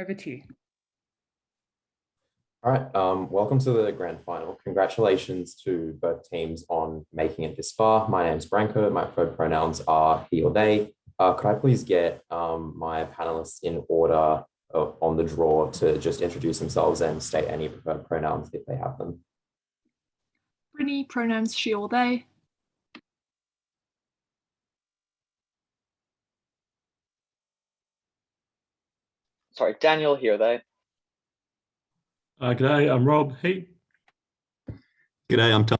Over to you. All right, welcome to the grand final. Congratulations to both teams on making it this far. My name's Branko. My preferred pronouns are he or they. Could I please get my panelists in order on the draw to just introduce themselves and state any preferred pronouns if they have them? Brynnie, pronouns she or they. Sorry, Daniel, he or they. G'day, I'm Rob, he. G'day, I'm Tom.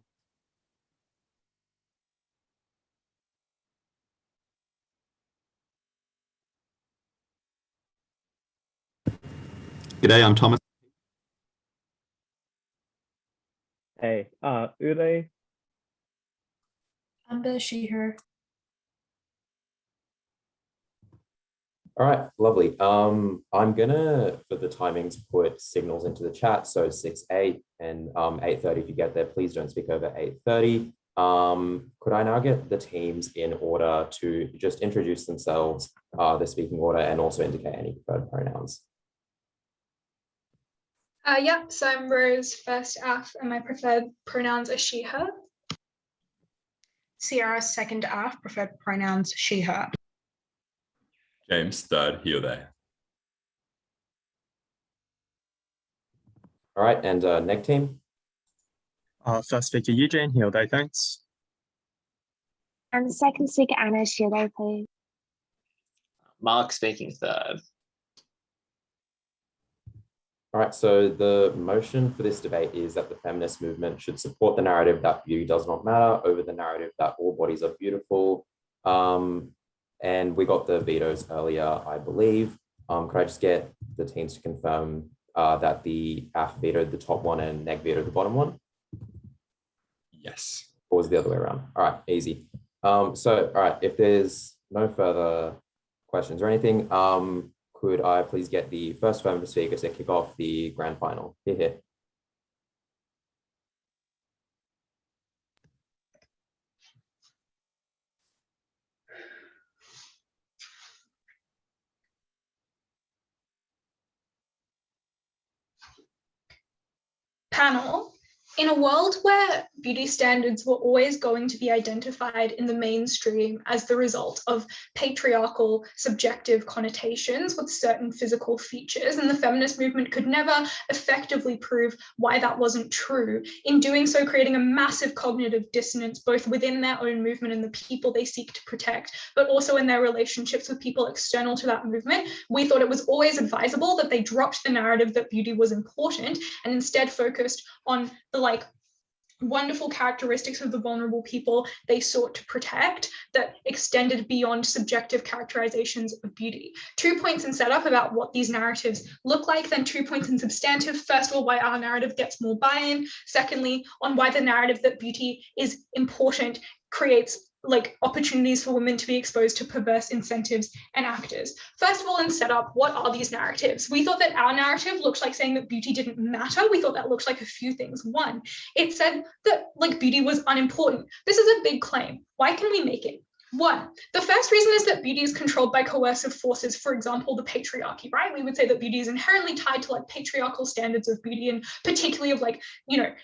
G'day, I'm Thomas. Hey, Udai. Umbar, she, her. All right, lovely. I'm gonna, for the timings, put signals into the chat. So 6:08 and 8:30. If you get there, please don't speak over 8:30. Could I now get the teams in order to just introduce themselves, the speaking order, and also indicate any preferred pronouns? Yeah, so I'm Rose, first AF, and my preferred pronouns are she, her. Sierra, second AF, preferred pronouns she, her. James, third, he or they. All right, and next team. First speaker, Eugene, he or they, thanks. And the second speaker, Anna, she or they, please. Mark speaking third. All right, so the motion for this debate is that the feminist movement should support the narrative that beauty does not matter over the narrative that all bodies are beautiful. And we got the vetoes earlier, I believe. Could I just get the teams to confirm that the AF vetoed the top one and neg vetoed the bottom one? Yes. Or was it the other way around? All right, easy. All right, if there's no further questions or anything, could I please get the first feminist speaker to kick off the grand final? Here. Panel. In a world where beauty standards were always going to be identified in the mainstream as the result of patriarchal, subjective connotations with certain physical features, and the feminist movement could never effectively prove why that wasn't true, in doing so creating a massive cognitive dissonance both within their own movement and the people they seek to protect, but also in their relationships with people external to that movement, we thought it was always advisable that they dropped the narrative that beauty was important and instead focused on the wonderful characteristics of the vulnerable people they sought to protect that extended beyond subjective characterizations of beauty. 2 points in setup about what these narratives look like, then 2 points in substantive. First of all, why our narrative gets more buy-in. Secondly, on why the narrative that beauty is important creates opportunities for women to be exposed to perverse incentives and actors. First of all, in setup, what are these narratives? We thought that our narrative looked like saying that beauty didn't matter. We thought that looked like a few things. One, it said that beauty was unimportant. This is a big claim. Why can we make it? One, the first reason is that beauty is controlled by coercive forces, for example, the patriarchy, right? We would say that beauty is inherently tied to patriarchal standards of beauty and particularly of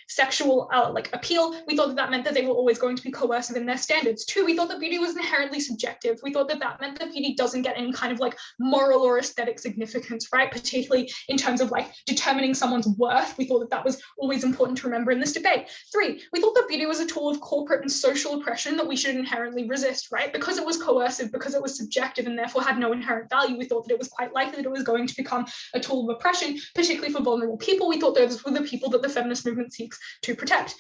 sexual appeal. We thought that meant that they were always going to be coercive in their standards. Two, we thought that beauty was inherently subjective. We thought that meant that beauty doesn't get any kind of moral or aesthetic significance, right? Particularly in terms of determining someone's worth. We thought that was always important to remember in this debate. Three, we thought that beauty was a tool of corporate and social oppression that we should inherently resist, right? Because it was coercive, because it was subjective and therefore had no inherent value, we thought that it was quite likely that it was going to become a tool of oppression, particularly for vulnerable people. We thought those were the people that the feminist movement seeks to protect.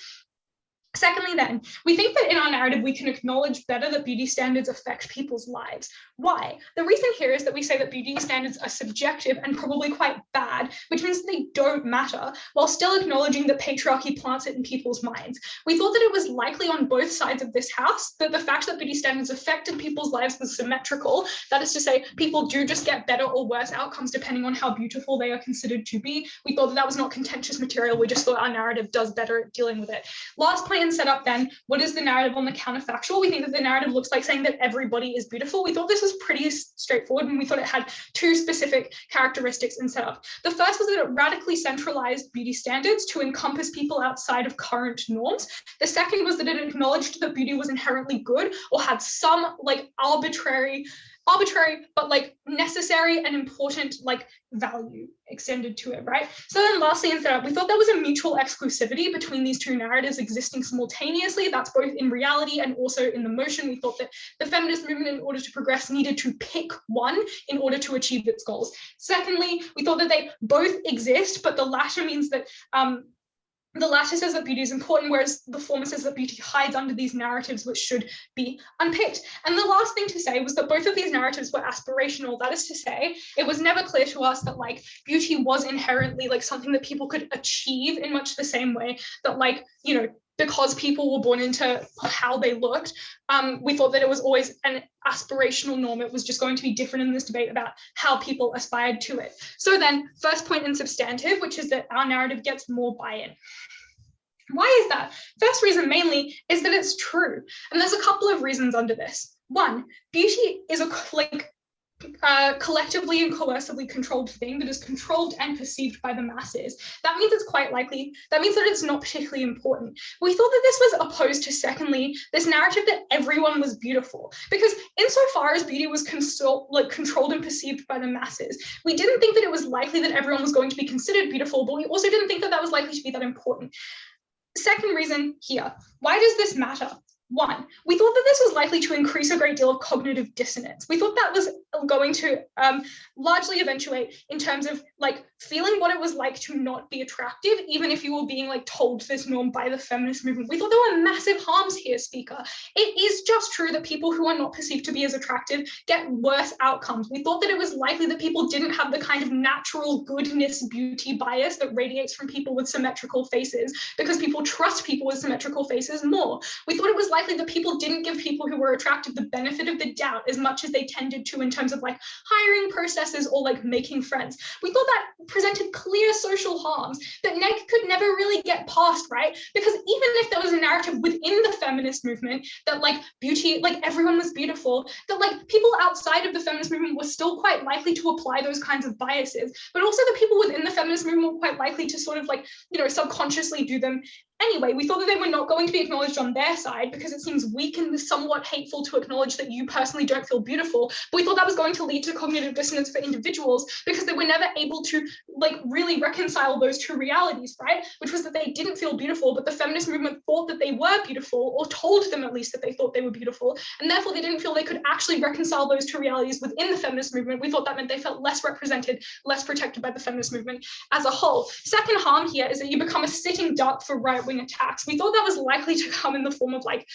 Secondly, then, we think that in our narrative, we can acknowledge better that beauty standards affect people's lives. Why? The reason here is that we say that beauty standards are subjective and probably quite bad, which means they don't matter, while still acknowledging that patriarchy plants it in people's minds. We thought that it was likely on both sides of this house that the fact that beauty standards affected people's lives was symmetrical. That is to say, people do just get better or worse outcomes depending on how beautiful they are considered to be. We thought that was not contentious material. We just thought our narrative does better at dealing with it. Last point point in setup then, what is the narrative on the counterfactual? We think that the narrative looks like saying that everybody is beautiful. We thought this was pretty straightforward, and we thought it had two specific characteristics in setup. The first was that it radically centralized beauty standards to encompass people outside of current norms. The second was that it acknowledged that beauty was inherently good or had some like arbitrary but like necessary and important like value extended to it, right? So then lastly in setup, we thought there was a mutual exclusivity between these two narratives existing simultaneously. That's both in reality and also in the motion. We thought that the feminist movement, in order to progress, needed to pick one in order to achieve its goals. Secondly, we thought that they both exist, but the latter means that the latter says that beauty is important, whereas the former says that beauty hides under these narratives which should be unpicked. And the last thing to say was that both of these narratives were aspirational. That is to say, it was never clear to us that like beauty was inherently like something that people could achieve in much the same way that like, you know, because people were born into how they looked, we thought that it was always an aspirational norm. It was just going to be different in this debate about how people aspired to it. So then, first point in substantive, which is that our narrative gets more buy-in. Why is that? First reason mainly is that it's true. And there's a couple of reasons under this. One, beauty is a collectively and coercively controlled thing that is controlled and perceived by the masses. That means it's quite likely, that means that it's not particularly important. We thought that this was opposed to, secondly, this narrative that everyone was beautiful, because insofar as beauty was controlled and perceived by the masses, we didn't think that it was likely that everyone was going to be considered beautiful, but we also didn't think that that was likely to be that important. Second reason here, why does this matter? One, we thought that this was likely to increase a great deal of cognitive dissonance. We thought that was going to largely eventuate in terms of like feeling what it was like to not be attractive, even if you were being like told this norm by the feminist movement. We thought there were massive harms here, speaker. It is just true that people who are not perceived to be as attractive get worse outcomes. We thought that it was likely that people didn't have the kind of natural goodness beauty bias that radiates from people with symmetrical faces, because people trust people with symmetrical faces more. We thought it was likely that people didn't give people who were attractive the benefit of the doubt as much as they tended to in terms of like hiring processes or like making friends. We thought that presented clear social harms that could never really get past, right? Because even if there was a narrative within the feminist movement that like beauty, like everyone was beautiful, that like people outside of the feminist movement were still quite likely to apply those kinds of biases, but also the people within the feminist movement were quite likely to sort of like, you know, subconsciously do them anyway. We thought that they were not going to be acknowledged on their side because it seems weak and somewhat hateful to acknowledge that you personally don't feel beautiful. But we thought that was going to lead to cognitive dissonance for individuals because they were never able to like really reconcile those two realities, right? Which was that they didn't feel beautiful, but the feminist movement thought that they were beautiful, or told them at least that they thought they were beautiful. And therefore they didn't feel they could actually reconcile those two realities within the feminist movement. We thought that meant they felt less represented, less protected by the feminist movement as a whole. Second harm here is that you become a sitting duck for right-wing attacks. We thought that was likely to come in the form of like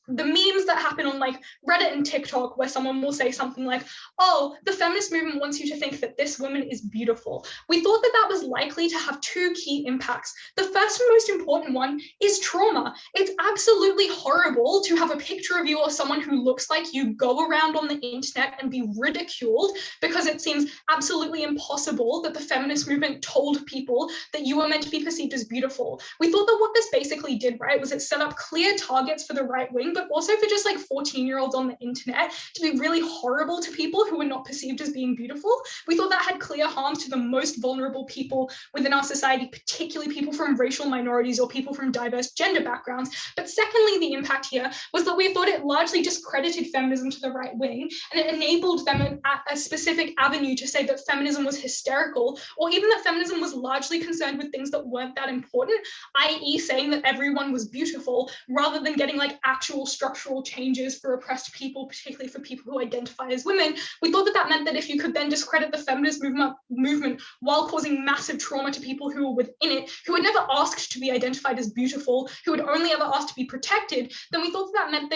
the memes that happen on like Reddit and TikTok, where someone will say something like, oh, the feminist movement wants you to think that this woman is beautiful. We thought that that was likely to have two key impacts. The first and most important one is trauma. It's absolutely horrible to have a picture of you or someone who looks like you go around on the internet and be ridiculed because it seems absolutely impossible that the feminist movement told people that you were meant to be perceived as beautiful. We thought that what this basically did, right, was it set up clear targets for the right wing, but also for just like 14-year-olds on the internet to be really horrible to people who were not perceived as being beautiful. We thought that had clear harm to the most vulnerable people within our society, particularly people from racial minorities or people from diverse gender backgrounds. But secondly, the impact here was that we thought it largely discredited feminism to the right wing, and it enabled them a specific avenue to say that feminism was hysterical, or even that feminism was largely concerned with things that weren't that important, i.e. saying that everyone was beautiful, rather than getting like actual structural changes for oppressed people, particularly for people who identify as women. We thought that that meant that if you could then discredit the feminist movement while causing massive trauma to people who were within it, who had never asked to be identified as beautiful, who had only ever asked to be protected, then we thought that meant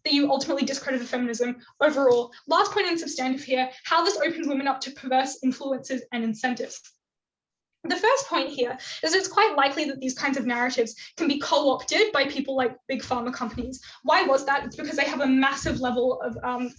that you ultimately discredited feminism overall. Last point in substantive here, how this opens women up to perverse influences and incentives. The first point here is that it's quite likely that these kinds of narratives can be co-opted by people like big pharma companies. Why was that? It's because they have a massive level of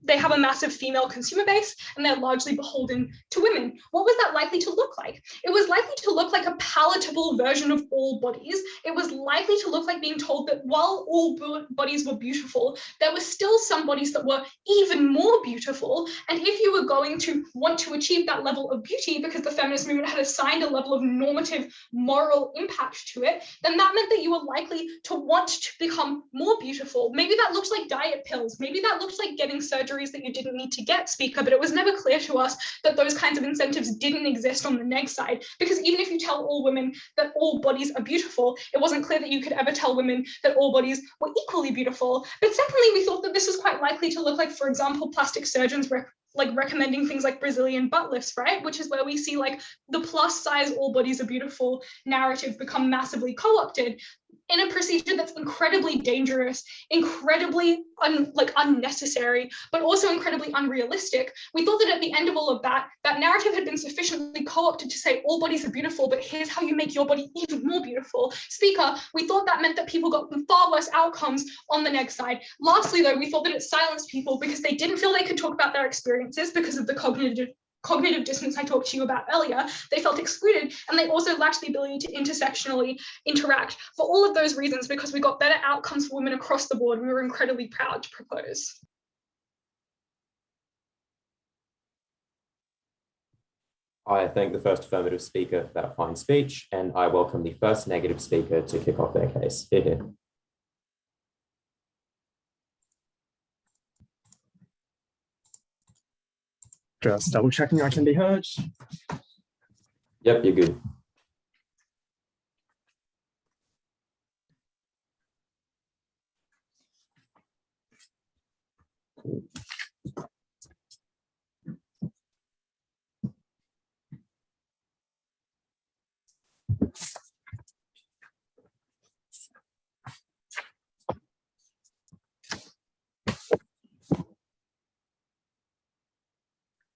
they have a massive female consumer base and they're largely beholden to women. What was that likely to look like? It was likely to look like a palatable version of all bodies. It was likely to look like being told that while all bodies were beautiful, there were still some bodies that were even more beautiful. And if you were going to want to achieve that level of beauty because the feminist movement had assigned a level of normative moral impact to it, then that meant that you were likely to want to become more beautiful. Maybe that looked like diet pills. Maybe that looked like getting surgeries that you didn't need to get, speaker, but it was never clear to us that those kinds of incentives didn't exist on the neg side, because even if you tell all women that all bodies are beautiful, it wasn't clear that you could ever tell women that all bodies were equally beautiful. But secondly, we thought that this was quite likely to look like, for example, plastic surgeons recommending things like Brazilian butt lifts, right? Which is where we see like the plus size all bodies are beautiful narrative become massively co-opted in a procedure that's incredibly dangerous, incredibly unnecessary, but also incredibly unrealistic. We thought that at the end of all of that, that narrative had been sufficiently co-opted to say all bodies are beautiful, but here's how you make your body even more beautiful. Speaker, we thought that meant that people got far worse outcomes on the neg side. Lastly, though, we thought that it silenced people because they didn't feel they could talk about their experiences because of the cognitive dissonance I talked to you about earlier. They felt excluded, and they also lacked the ability to intersectionally interact. For all of those reasons, because we got better outcomes for women across the board, we were incredibly proud to propose. I thank the first affirmative speaker for that fine speech, and I welcome the first negative speaker to kick off their case. Hear, hear. Just double checking I can be heard. Yep, you're good.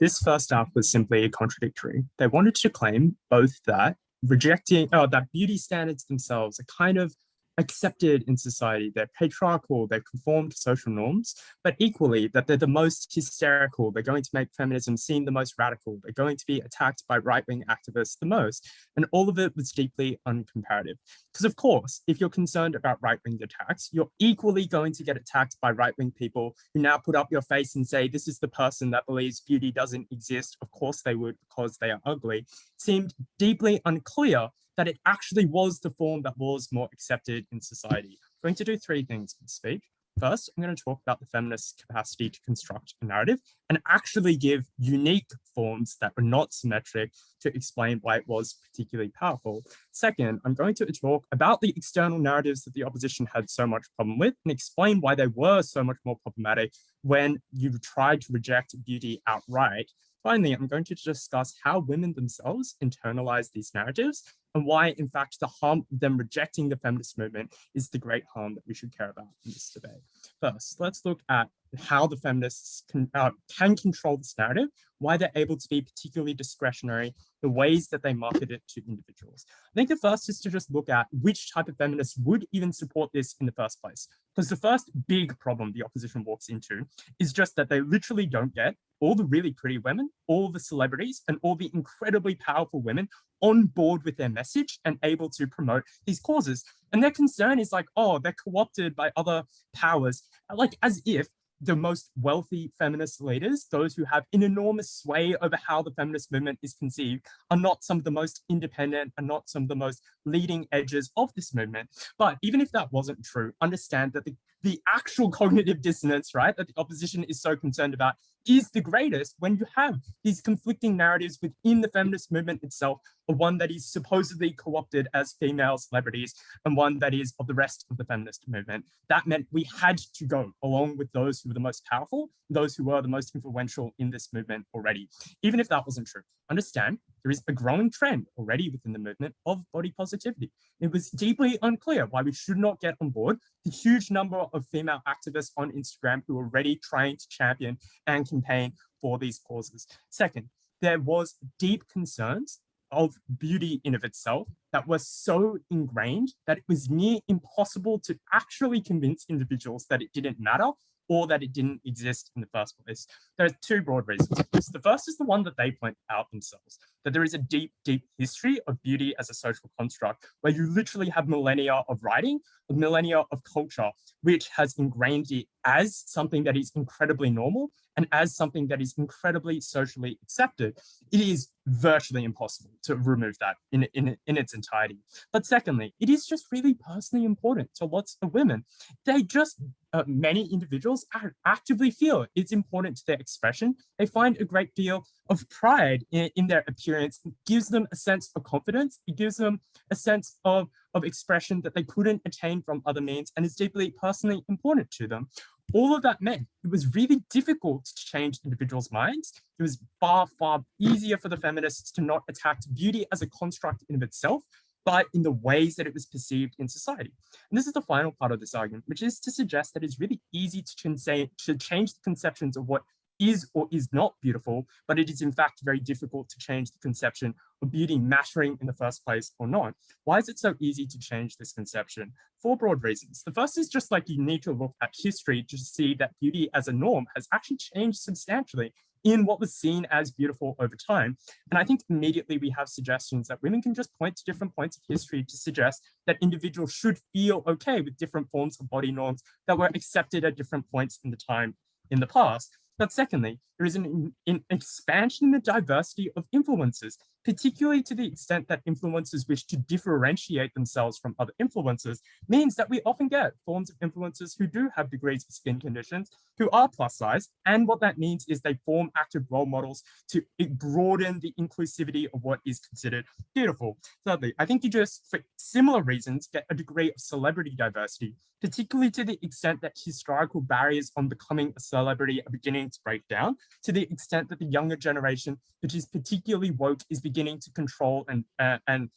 This first half was simply contradictory. They wanted to claim both that that beauty standards themselves are kind of accepted in society, they're patriarchal, they conform to social norms, but equally that they're the most hysterical, they're going to make feminism seem the most radical, they're going to be attacked by right-wing activists the most, and all of it was deeply uncomparative. Because of course, if you're concerned about right-wing attacks, you're equally going to get attacked by right-wing people who now put up your face and say, this is the person that believes beauty doesn't exist. Of course they would, because they are ugly. It seemed deeply unclear that it actually was the form that was more accepted in society. I'm going to do three things in this speech. First, I'm going to talk about the feminist capacity to construct a narrative and actually give unique forms that were not symmetric to explain why it was particularly powerful. Second, I'm going to talk about the external narratives that the opposition had so much problem with and explain why they were so much more problematic when you tried to reject beauty outright. Finally, I'm going to discuss how women themselves internalize these narratives and why, in fact, the harm of them rejecting the feminist movement is the great harm that we should care about in this debate. First, let's look at how the feminists can control this narrative, why they're able to be particularly discretionary, the ways that they market it to individuals. I think the first is to just look at which type of feminists would even support this in the first place. Because the first big problem the opposition walks into is just that they literally don't get all the really pretty women, all the celebrities, and all the incredibly powerful women on board with their message and able to promote these causes. And their concern is like, oh, they're co-opted by other powers, like as if the most wealthy feminist leaders, those who have an enormous sway over how the feminist movement is conceived, are not some of the most independent and not some of the most leading edges of this movement. But even if that wasn't true, understand that the actual cognitive dissonance, right, that the opposition is so concerned about is the greatest when you have these conflicting narratives within the feminist movement itself, one that is supposedly co-opted as female celebrities and one that is of the rest of the feminist movement. That meant we had to go along with those who were the most powerful, those who were the most influential in this movement already. Even if that wasn't true, understand there is a growing trend already within the movement of body positivity. It was deeply unclear why we should not get on board the huge number of female activists on Instagram who are already trying to champion and campaign for these causes. Second, there was deep concerns of beauty in of itself that were so ingrained that it was near impossible to actually convince individuals that it didn't matter or that it didn't exist in the first place. There are two broad reasons for this. The first is the one that they point out themselves, that there is a deep, deep history of beauty as a social construct, where you literally have millennia of writing, millennia of culture, which has ingrained it as something that is incredibly normal and as something that is incredibly socially accepted. It is virtually impossible to remove that in its entirety. But secondly, it is just really personally important to lots of women. They just, many individuals actively feel it's important to their expression. They find a great deal of pride in their appearance. It gives them a sense of confidence. It gives them a sense of expression that they couldn't attain from other means and is deeply personally important to them. All of that meant it was really difficult to change individuals' minds. It was far, far easier for the feminists to not attack beauty as a construct in of itself, but in the ways that it was perceived in society. And this is the final part of this argument, which is to suggest that it's really easy to change the conceptions of what is or is not beautiful, but it is in fact very difficult to change the conception of beauty mattering in the first place or not. Why is it so easy to change this conception? For broad reasons. The first is just like you need to look at history to see that beauty as a norm has actually changed substantially in what was seen as beautiful over time. And I think immediately we have suggestions that women can just point to different points of history to suggest that individuals should feel okay with different forms of body norms that were accepted at different points in the time in the past. But secondly, there is an expansion in the diversity of influences, particularly to the extent that influencers wish to differentiate themselves from other influencers, means that we often get forms of influencers who do have degrees of skin conditions, who are plus size. And what that means is they form active role models to broaden the inclusivity of what is considered beautiful. Thirdly, I think you just, for similar reasons, get a degree of celebrity diversity, particularly to the extent that historical barriers on becoming a celebrity are beginning to break down, to the extent that the younger generation, which is particularly woke, is beginning to control and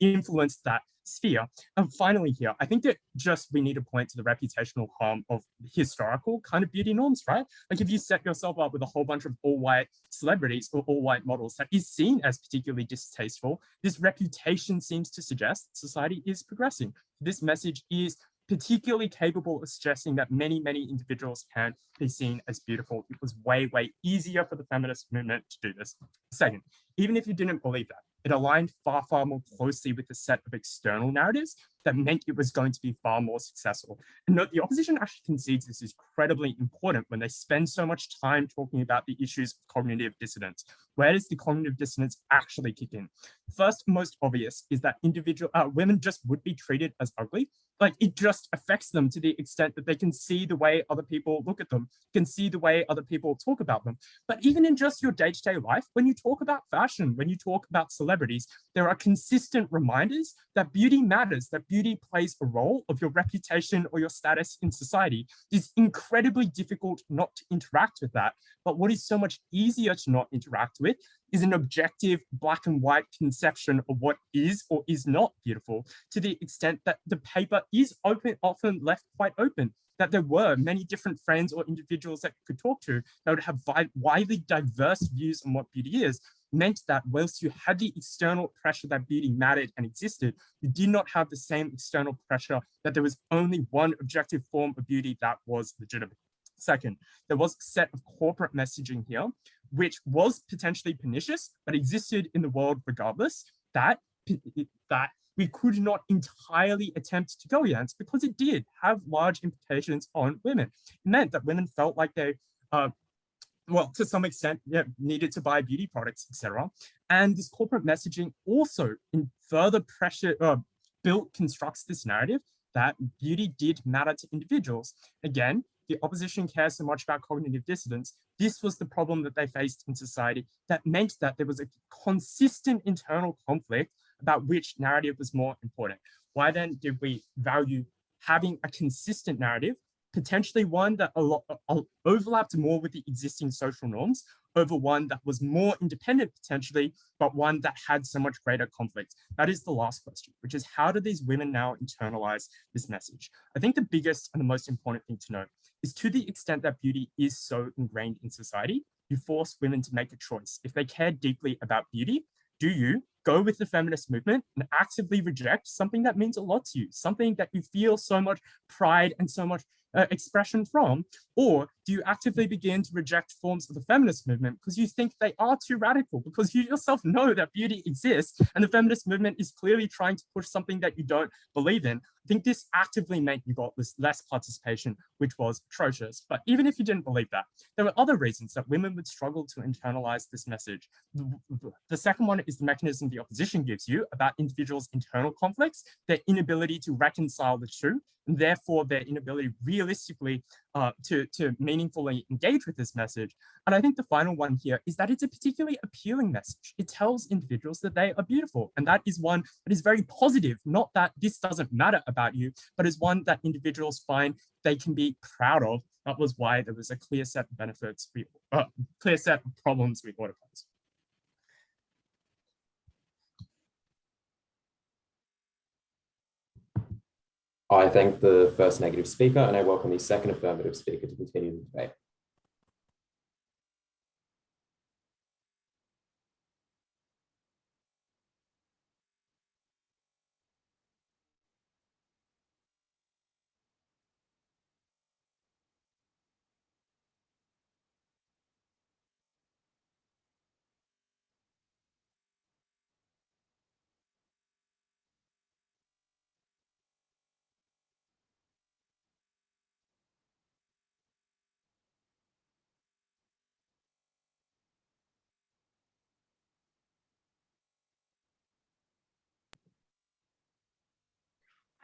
influence that sphere. And finally here, I think that just we need to point to the reputational harm of historical kind of beauty norms, right? Like if you set yourself up with a whole bunch of all-white celebrities or all-white models that is seen as particularly distasteful, this reputation seems to suggest society is progressing. This message is particularly capable of suggesting that many, many individuals can be seen as beautiful. It was way, way easier for the feminist movement to do this. Second, even if you didn't believe that, it aligned far, far more closely with a set of external narratives that meant it was going to be far more successful. And note, the opposition actually concedes this is incredibly important when they spend so much time talking about the issues of cognitive dissonance. Where does the cognitive dissonance actually kick in? First and most obvious is that women just would be treated as ugly. Like it just affects them to the extent that they can see the way other people look at them, can see the way other people talk about them. But even in just your day-to-day life, when you talk about fashion, when you talk about celebrities, there are consistent reminders that beauty matters, that beauty plays a role of your reputation or your status in society. It's incredibly difficult not to interact with that. But what is so much easier to not interact with is an objective black and white conception of what is or is not beautiful, to the extent that the paper is often left quite open, that there were many different friends or individuals that you could talk to that would have widely diverse views on what beauty is, meant that whilst you had the external pressure that beauty mattered and existed, you did not have the same external pressure that there was only one objective form of beauty that was legitimate. Second, there was a set of corporate messaging here, which was potentially pernicious, but existed in the world regardless, that we could not entirely attempt to go against because it did have large implications on women. It meant that women felt like they, well, to some extent, needed to buy beauty products, etc. And this corporate messaging also, in further pressure, constructs this narrative that beauty did matter to individuals. Again, the opposition cares so much about cognitive dissonance. This was the problem that they faced in society that meant that there was a consistent internal conflict about which narrative was more important. Why then did we value having a consistent narrative, potentially one that overlapped more with the existing social norms, over one that was more independent potentially, but one that had so much greater conflict? That is the last question, which is how do these women now internalize this message? I think the biggest and the most important thing to note is, to the extent that beauty is so ingrained in society, you force women to make a choice. If they care deeply about beauty, do you go with the feminist movement and actively reject something that means a lot to you, something that you feel so much pride and so much expression from? Or do you actively begin to reject forms of the feminist movement because you think they are too radical, because you yourself know that beauty exists and the feminist movement is clearly trying to push something that you don't believe in? I think this actively meant you got this less participation, which was atrocious. But even if you didn't believe that, there were other reasons that women would struggle to internalize this message. The second one is the mechanism the opposition gives you about individuals' internal conflicts, their inability to reconcile the two, and therefore their inability realistically to meaningfully engage with this message. And I think the final one here is that it's a particularly appealing message. It tells individuals that they are beautiful. And that is one that is very positive, not that this doesn't matter about you, but is one that individuals find they can be proud of. That was why there was a clear set of benefits, clear set of problems we thought opposed. I thank the first negative speaker and I welcome the second affirmative speaker to continue the debate.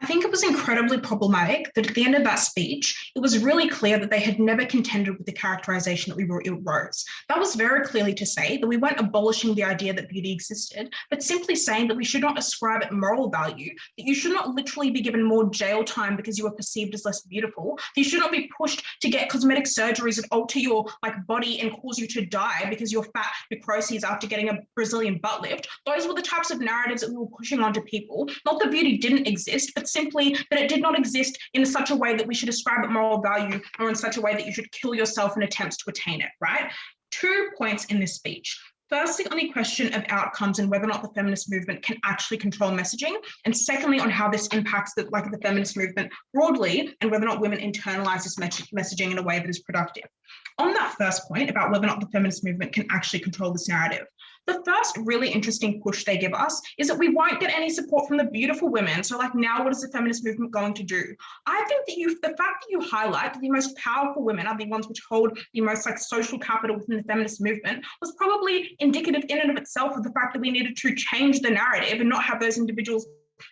I think it was incredibly problematic that at the end of that speech, it was really clear that they had never contended with the characterization that we wrote. That was very clearly to say that we weren't abolishing the idea that beauty existed, but simply saying that we should not ascribe it moral value, that you should not literally be given more jail time because you are perceived as less beautiful, that you should not be pushed to get cosmetic surgeries that alter your body and cause you to die because you're fat necrosis after getting a Brazilian butt lift. Those were the types of narratives that we were pushing onto people. Not that beauty didn't exist, but simply that it did not exist in such a way that we should ascribe it moral value or in such a way that you should kill yourself in attempts to attain it, right? 2 points in this speech. Firstly, on the question of outcomes and whether or not the feminist movement can actually control messaging. And secondly, on how this impacts the feminist movement broadly and whether or not women internalize this messaging in a way that is productive. On that first point about whether or not the feminist movement can actually control this narrative, the first really interesting push they give us is that we won't get any support from the beautiful women. So now what is the feminist movement going to do? I think that the fact that you highlight that the most powerful women are the ones which hold the most social capital within the feminist movement was probably indicative in and of itself of the fact that we needed to change the narrative and not have those individuals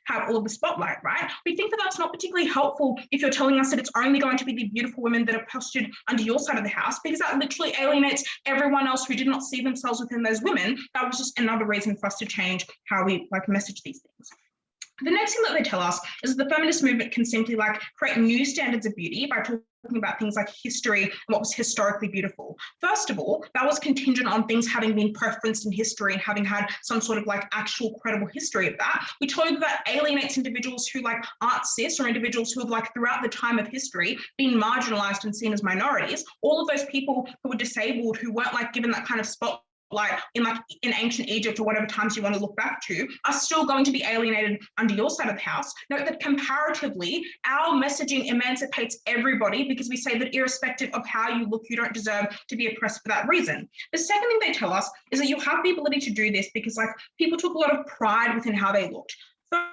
have all of the spotlight, right? We think that that's not particularly helpful if you're telling us that it's only going to be the beautiful women that are postured under your side of the house, because that literally alienates everyone else who did not see themselves within those women. That was just another reason for us to change how we message these things. The next thing that they tell us is that the feminist movement can simply create new standards of beauty by talking about things like history and what was historically beautiful. First of all, that was contingent on things having been preferenced in history and having had some sort of actual credible history of that. We told you that alienates individuals who aren't cis or individuals who have throughout the time of history been marginalized and seen as minorities. All of those people who were disabled, who weren't given that kind of spot in ancient Egypt or whatever times you want to look back to, are still going to be alienated under your side of the house. Note that comparatively, our messaging emancipates everybody because we say that irrespective of how you look, you don't deserve to be oppressed for that reason. The second thing they tell us is that you have the ability to do this because people took a lot of pride within how they looked.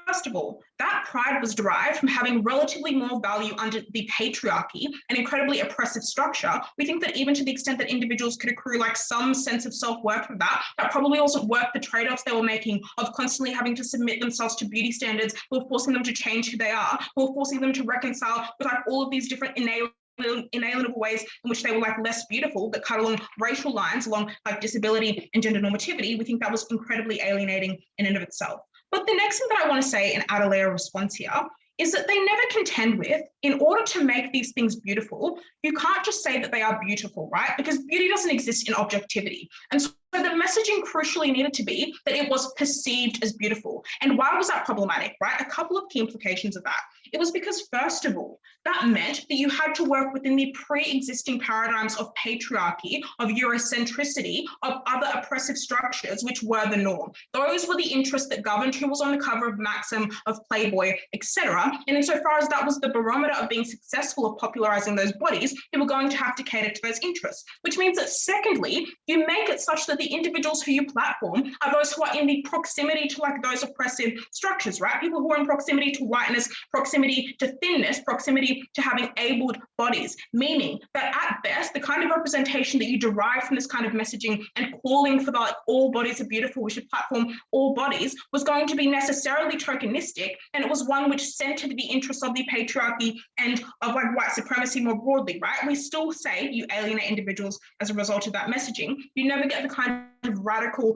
First of all, that pride was derived from having relatively more value under the patriarchy, an incredibly oppressive structure. We think that even to the extent that individuals could accrue some sense of self-worth from that probably wasn't worth the trade-offs they were making of constantly having to submit themselves to beauty standards, who were forcing them to change who they are, who were forcing them to reconcile with all of these different inalienable ways in which they were less beautiful that cut along racial lines, along disability and gender normativity. We think that was incredibly alienating in and of itself. But the next thing that I want to say and add a layer of response here is that they never contend with, in order to make these things beautiful, you can't just say that they are beautiful, right? Because beauty doesn't exist in objectivity. And so the messaging crucially needed to be that it was perceived as beautiful. And why was that problematic, right? A couple of key implications of that. It was because, first of all, that meant that you had to work within the pre-existing paradigms of patriarchy, of Eurocentricity, of other oppressive structures, which were the norm. Those were the interests that governed who was on the cover of Maxim, of Playboy, etc. And insofar as that was the barometer quota of being successful of popularizing those bodies, you were going to have to cater to those interests, which means that secondly, you make it such that the individuals who you platform are those who are in the proximity to like those oppressive structures, right? People who are in proximity to whiteness, proximity to thinness, proximity to having abled bodies, meaning that at best, the kind of representation that you derive from this kind of messaging and calling for the like all bodies are beautiful, we should platform all bodies, was going to be necessarily tokenistic, and it was one which centered the interests of the patriarchy and of like white supremacy more broadly, right? We still say you alienate individuals as a result of that messaging. You never get the kind of radical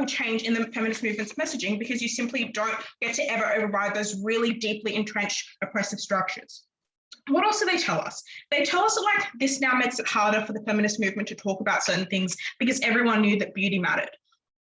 change in the feminist movement's messaging because you simply don't get to ever override those really deeply entrenched oppressive structures. What else do they tell us? They tell us that like this now makes it harder for the feminist movement to talk about certain things because everyone knew that beauty mattered.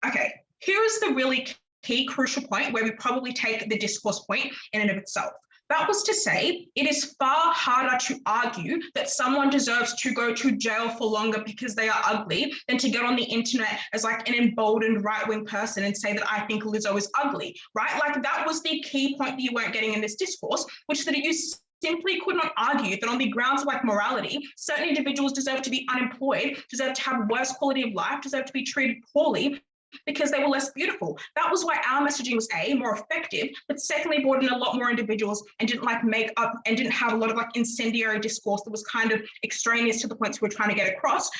Okay, here is the really key crucial point where we probably take the discourse point in and of itself. That was to say, it is far harder to argue that someone deserves to go to jail for longer because they are ugly than to get on the internet as like an emboldened right-wing person and say that I think Lizzo is ugly, right? Like that was the key point that you weren't getting in this discourse, which is that you simply could not argue that on the grounds of like morality, certain individuals deserve to be unemployed, deserve to have worse quality of life, deserve to be treated poorly because they were less beautiful. That was why our messaging was A, more effective, but secondly brought in a lot more individuals and didn't like make up and didn't have a lot of like incendiary discourse that was kind of extraneous to the points we were trying to get across.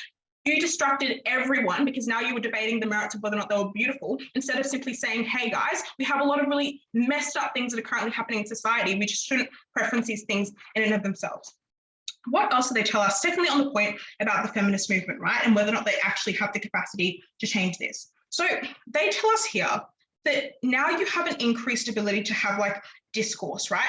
You distracted everyone because now you were debating the merits of whether or not they were beautiful instead of simply saying, hey guys, we have a lot of really messed up things that are currently happening in society. We just shouldn't preference these things in and of themselves. What else do they tell us? Secondly, on the point about the feminist movement, right? And whether or not they actually have the capacity to change this. So they tell us here that now you have an increased ability to have like discourse, right?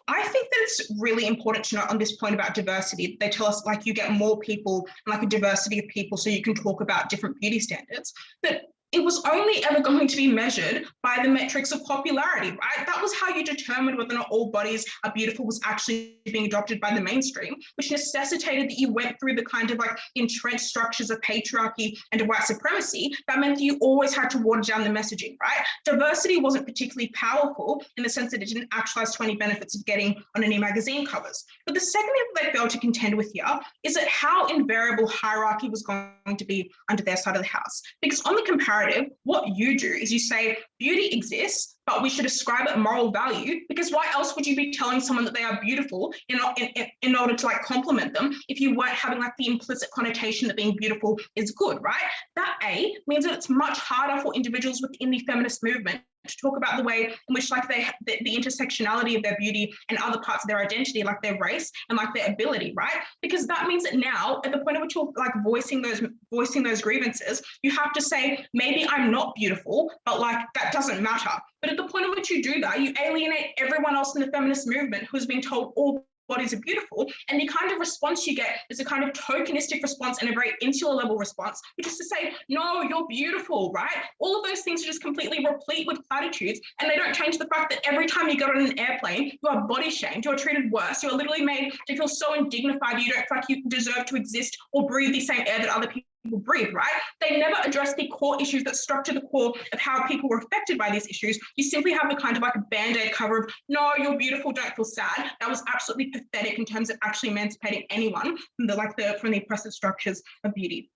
I think that it's really important to note on this point about diversity. They tell us like you get more people and like a diversity of people so you can talk about different beauty standards. But it was only ever going to be measured by the metrics of popularity, right? That was how you determined whether or not all bodies are beautiful was actually being adopted by the mainstream, which necessitated that you went through the kind of like entrenched structures of patriarchy and white supremacy. That meant that you always had to water down the messaging, right? Diversity wasn't particularly powerful in the sense that it didn't actualize 20 benefits of getting on any magazine covers. But the second thing that they failed to contend with here is that how invariable hierarchy was going to be under their side of the house. Because on the comparative, what you do is you say beauty exists, but we should ascribe it moral value, because why else would you be telling someone that they are beautiful in order to like compliment them if you weren't having like the implicit connotation that being beautiful is good, right? That A means that it's much harder for individuals within the feminist movement to talk about the way in which like the intersectionality of their beauty and other parts of their identity, like their race and like their ability, right? Because that means that now at the point at which you're like voicing those grievances, you have to say, maybe I'm not beautiful, but like that doesn't matter. But at the point at which you do that, you alienate everyone else in the feminist movement who's been told all bodies are beautiful, and the kind of response you get is a kind of tokenistic response and a very insular level response, which is to say, no, you're beautiful, right? All of those things are just completely replete with platitudes, and they don't change the fact that every time you get on an airplane, you are body shamed, you're treated worse, you're literally made to feel so indignified you don't feel like you deserve to exist or breathe the same air that other people breathe, right? They never address the core issues that structure the core of how people were affected by these issues. You simply have the kind of like a band-aid cover of, no, you're beautiful, don't feel sad. That was absolutely pathetic in terms of actually emancipating anyone from the oppressive structures of beauty.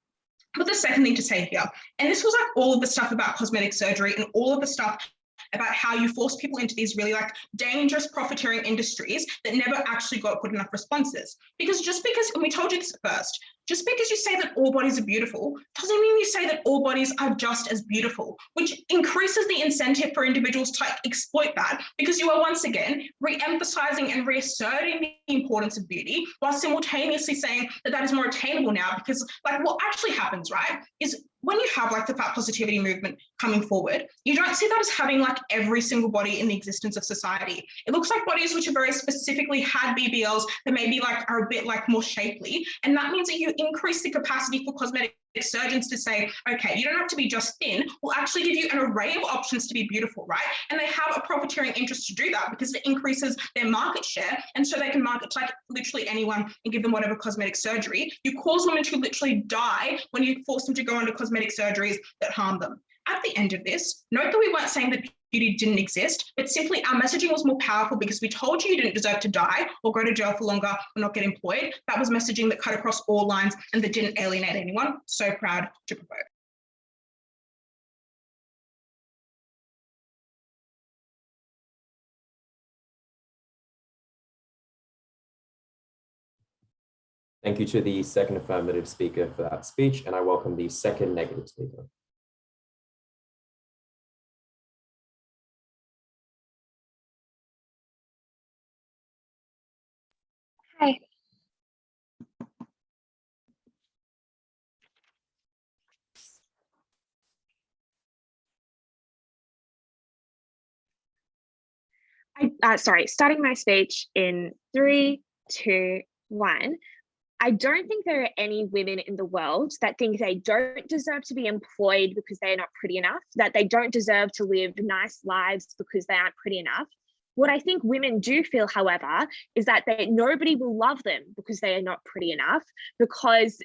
But the second thing to say here, and this was like all of the stuff about cosmetic surgery and all of the stuff about how you force people into these really like dangerous profiteering industries that never actually got good enough responses. Because and we told you this first, just because you say that all bodies are beautiful doesn't mean you say that all bodies are just as beautiful, which increases the incentive for individuals to exploit that, because you are once again re-emphasizing and reasserting the importance of beauty while simultaneously saying that that is more attainable now. Because like what actually happens, right, is when you have like the fat positivity movement coming forward, you don't see that as having like every single body in the existence of society. It looks like bodies which are very specifically had BBLs that maybe like are a bit like more shapely. And that means that you increase the capacity for cosmetic surgeons to say, okay, you don't have to be just thin, we'll actually give you an array of options to be beautiful, right? And they have a profiteering interest to do that because it increases their market share. And so they can market to like literally anyone and give them whatever cosmetic surgery. You cause women to literally die when you force them to go under cosmetic surgeries that harm them. At the end of this, note that we weren't saying that beauty didn't exist, but simply our messaging was more powerful because we told you didn't deserve to die or go to jail for longer or not get employed. That was messaging that cut across all lines and that didn't alienate anyone. So proud to provoke. Thank you to the second affirmative speaker for that speech, and I welcome the second negative speaker. Hi. Starting my speech in 3, 2, 1. I don't think there are any women in the world that think they don't deserve to be employed because they are not pretty enough, that they don't deserve to live nice lives because they aren't pretty enough. What I think women do feel, however, is that nobody will love them because they are not pretty enough, because,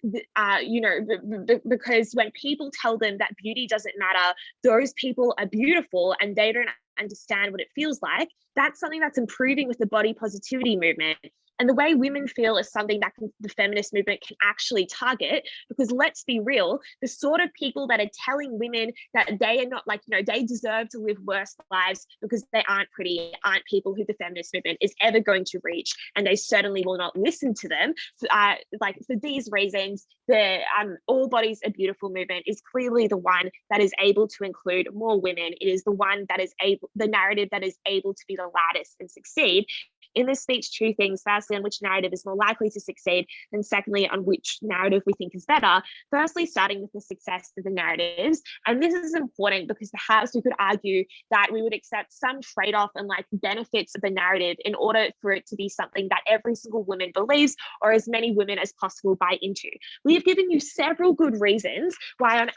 because when people tell them that beauty doesn't matter, those people are beautiful and they don't understand what it feels like. That's something that's improving with the body positivity movement. And the way women feel is something that the feminist movement can actually target, because let's be real, the sort of people that are telling women that they are not they deserve to live worse lives because they aren't pretty, aren't people who the feminist movement is ever going to reach. And they certainly will not listen to them. For these reasons, the all bodies are beautiful movement is clearly the one that is able to include more women. It is the one that is the narrative that is able to be the loudest and succeed. In this speech, two things. Firstly, on which narrative is more likely to succeed, and secondly, on which narrative we think is better. Firstly, starting with the success of the narratives. And this is important because perhaps we could argue that we would accept some trade-off and benefits of the narrative in order for it to be something that every single woman believes, or as many women as possible buy into. We have given you several good reasons why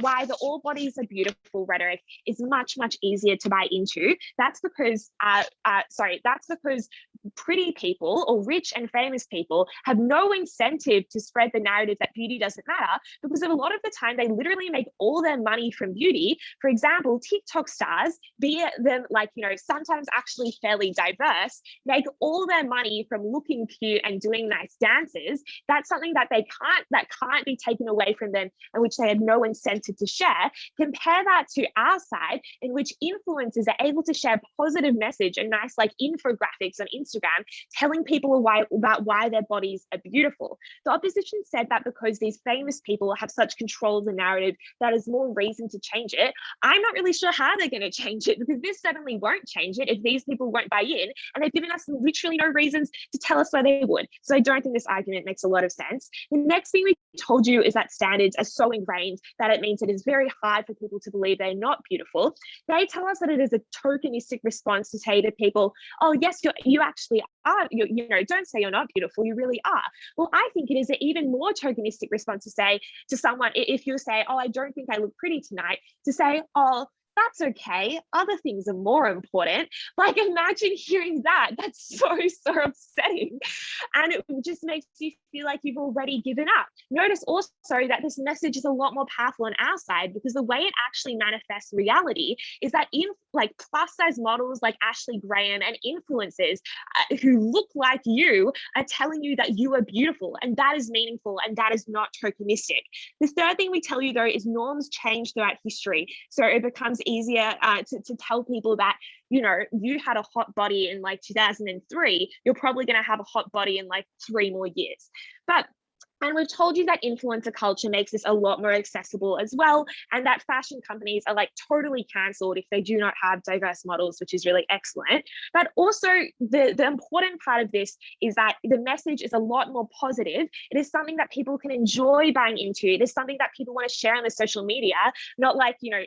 why the all bodies are beautiful rhetoric is much, much easier to buy into. That's because pretty people or rich and famous people have no incentive to spread the narrative that beauty doesn't matter, because a lot of the time they literally make all their money from beauty. For example, TikTok stars, be it them sometimes actually fairly diverse, make all their money from looking cute and doing nice dances. That's something that can't be taken away from them, and which they had no incentive to share. Compare that to our side, in which influencers are able to share positive message and nice infographics on Instagram telling people about why their bodies are beautiful. The opposition said that because these famous people have such control of the narrative, that is more reason to change it. I'm not really sure how they're going to change it, because this certainly won't change it if these people won't buy in, and they've given us literally no reasons to tell us why they would. So I don't think this argument makes a lot of sense. The next thing we told you is that standards are so ingrained that it means it is very hard for people to believe they're not beautiful. They tell us that it is a tokenistic response to say to people, oh yes, you actually are, don't say you're not beautiful, you really are. Well, I think it is an even more tokenistic response to say to someone, if you say, oh, I don't think I look pretty tonight, to say, oh, that's okay, other things are more important. Imagine hearing that. That's so upsetting. And it just makes you feel like you've already given up. Notice also that this message is a lot more powerful on our side, because the way it actually manifests reality is that in plus size models like Ashley Graham and influencers who look like you are telling you that you are beautiful, and that is meaningful, and that is not tokenistic. The third thing we tell you though is norms change throughout history. So it becomes easier to tell people that, you had a hot body in 2003, you're probably going to have a hot body in 3 more years. And we've told you that influencer culture makes this a lot more accessible as well, and that fashion companies are totally cancelled if they do not have diverse models, which is really excellent. But also the important part of this is that the message is a lot more positive. It is something that people can enjoy buying into. It is something that people want to share on the social media, not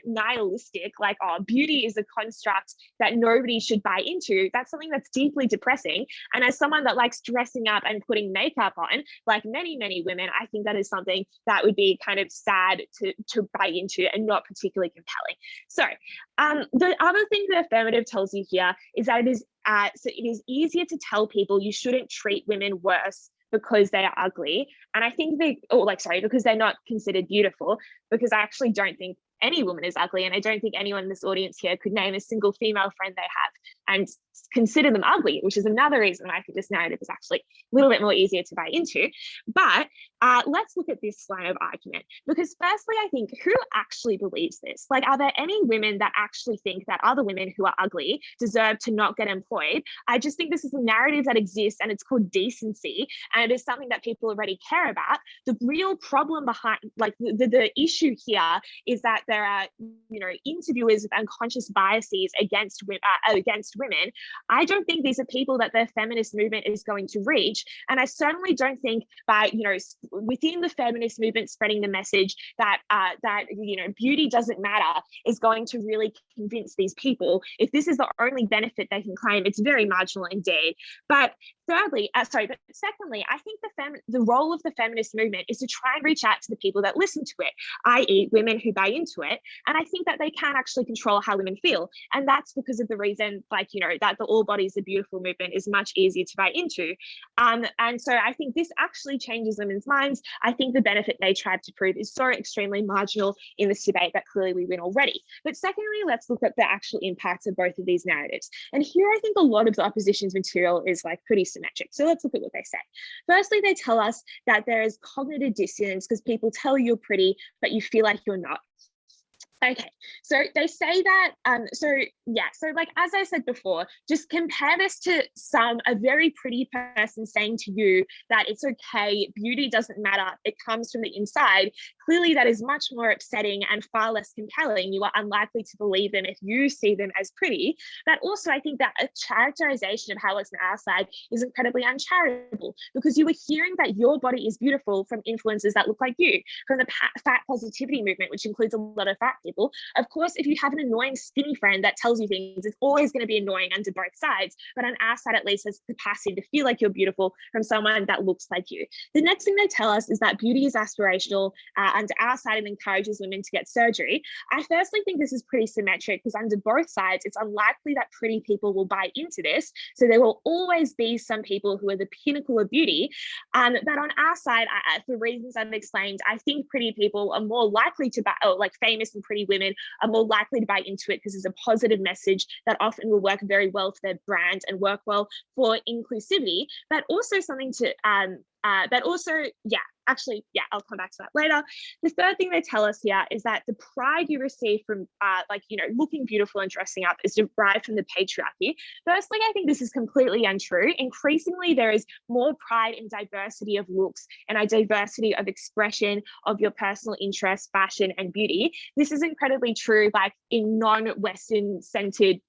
nihilistic, oh, beauty is a construct that nobody should buy into. That's something that's deeply depressing. And as someone that likes dressing up and putting makeup on, many women, I think that is something that would be kind of sad to buy into and not particularly compelling. So the other thing the affirmative tells you here is that it is easier to tell people you shouldn't treat women worse because they are ugly. And I think because they're not considered beautiful, because I actually don't think any woman is ugly, and I don't think anyone in this audience here could name a single female friend they have and consider them ugly, which is another reason why I think this narrative is actually a little bit more easier to buy into. But let's look at this line of argument, because firstly, I think, who actually believes this? Like, are there any women that actually think that other women who are ugly deserve to not get employed? I just think this is a narrative that exists, and it's called decency, and it is something that people already care about. The real problem behind, like, the issue here is that there are, you know, interviewers with unconscious biases against women. I don't think these are people that the feminist movement is going to reach, and I certainly don't think by, you know, within the feminist movement spreading the message that you know, beauty doesn't matter is going to really convince these people. If this is the only benefit they can claim, it's very marginal indeed. But secondly, I think the role of the feminist movement is to try and reach out to the people that listen to it, i.e. women who buy into it. And I think that they can actually control how women feel. And that's because of the reason, like, you know, that the all bodies are beautiful movement is much easier to buy into. And so I think this actually changes women's minds. I think the benefit they tried to prove is so extremely marginal in this debate that clearly we win already. But secondly, let's look at the actual impacts of both of these narratives. And here I think a lot of the opposition's material is like pretty symmetric. So let's look at what they say. Firstly, they tell us that there is cognitive dissonance because people tell you you're pretty, but you feel like you're not. Okay, so they say that, so like, as I said before, just compare this to a very pretty person saying to you that it's okay, beauty doesn't matter, it comes from the inside. Clearly that is much more upsetting and far less compelling. You are unlikely to believe them if you see them as pretty. But also I think that a characterization of how it's on our side is incredibly uncharitable, because you are hearing that your body is beautiful from influencers that look like you, from the fat positivity movement, which includes a lot of fat people. Of course, if you have an annoying skinny friend that tells you things, it's always going to be annoying under both sides. But on our side, at least, there's the capacity to feel like you're beautiful from someone that looks like you. The next thing they tell us is that beauty is aspirational. Under our side, it encourages women to get surgery. I firstly think this is pretty symmetric, because under both sides, it's unlikely that pretty people will buy into this. So there will always be some people who are the pinnacle of beauty. But on our side, for reasons I've explained, I think pretty people are more likely to buy, like famous and pretty women are more likely to buy into it because it's a positive message that often will work very well for their brand and work well for inclusivity, but also something to, I'll come back to that later. The third thing they tell us here is that the pride you receive from looking beautiful and dressing up is derived from the patriarchy. Firstly, I think this is completely untrue. Increasingly, there is more pride in diversity of looks and a diversity of expression of your personal interests, fashion, and beauty. This is incredibly true, like in non-Western centered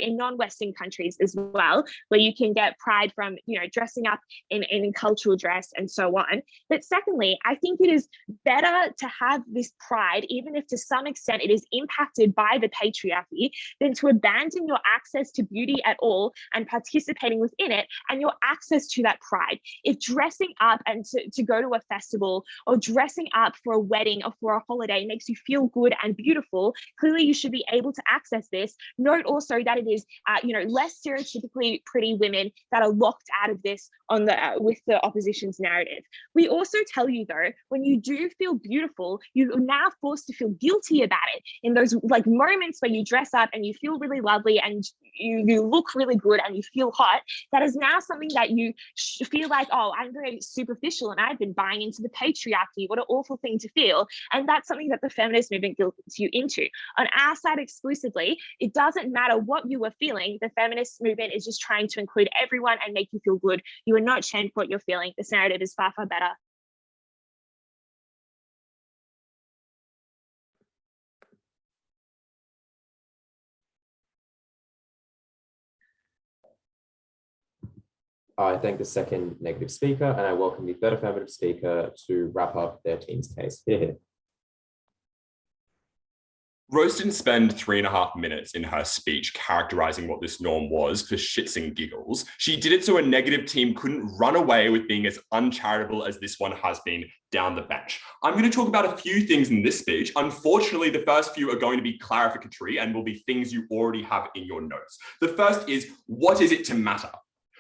in non-Western countries as well, where you can get pride from, you know, dressing up in cultural dress and so on. But secondly, I think it is better to have this pride, even if to some extent it is impacted by the patriarchy, than to abandon your access to beauty at all and participating within it and your access to that pride. If dressing up and to go to a festival or dressing up for a wedding or for a holiday makes you feel good and beautiful, clearly you should be able to access this. Note also that it is, less stereotypically pretty women that are locked out of this on the with the opposition's narrative. We also tell you though, when you do feel beautiful, you're now forced to feel guilty about it in those like moments where you dress up and you feel really lovely and you look really good and you feel hot. That is now something that you feel like, oh, I'm very superficial and I've been buying into the patriarchy. What an awful thing to feel. And that's something that the feminist movement guilts you into. On our side exclusively, it doesn't matter what you were feeling. The feminist movement is just trying to include everyone and make you feel good. You are not shamed for what you're feeling. This narrative is far, far better. I thank the second negative speaker, and I welcome the third affirmative speaker to wrap up their team's case. Here. Rose didn't spend 3.5 minutes in her speech characterizing what this norm was for shits and giggles. She did it so a negative team couldn't run away with being as uncharitable as this one has been down the bench. I'm going to talk about a few things in this speech. Unfortunately, the first few are going to be clarificatory and will be things you already have in your notes. The first is, what is it to matter?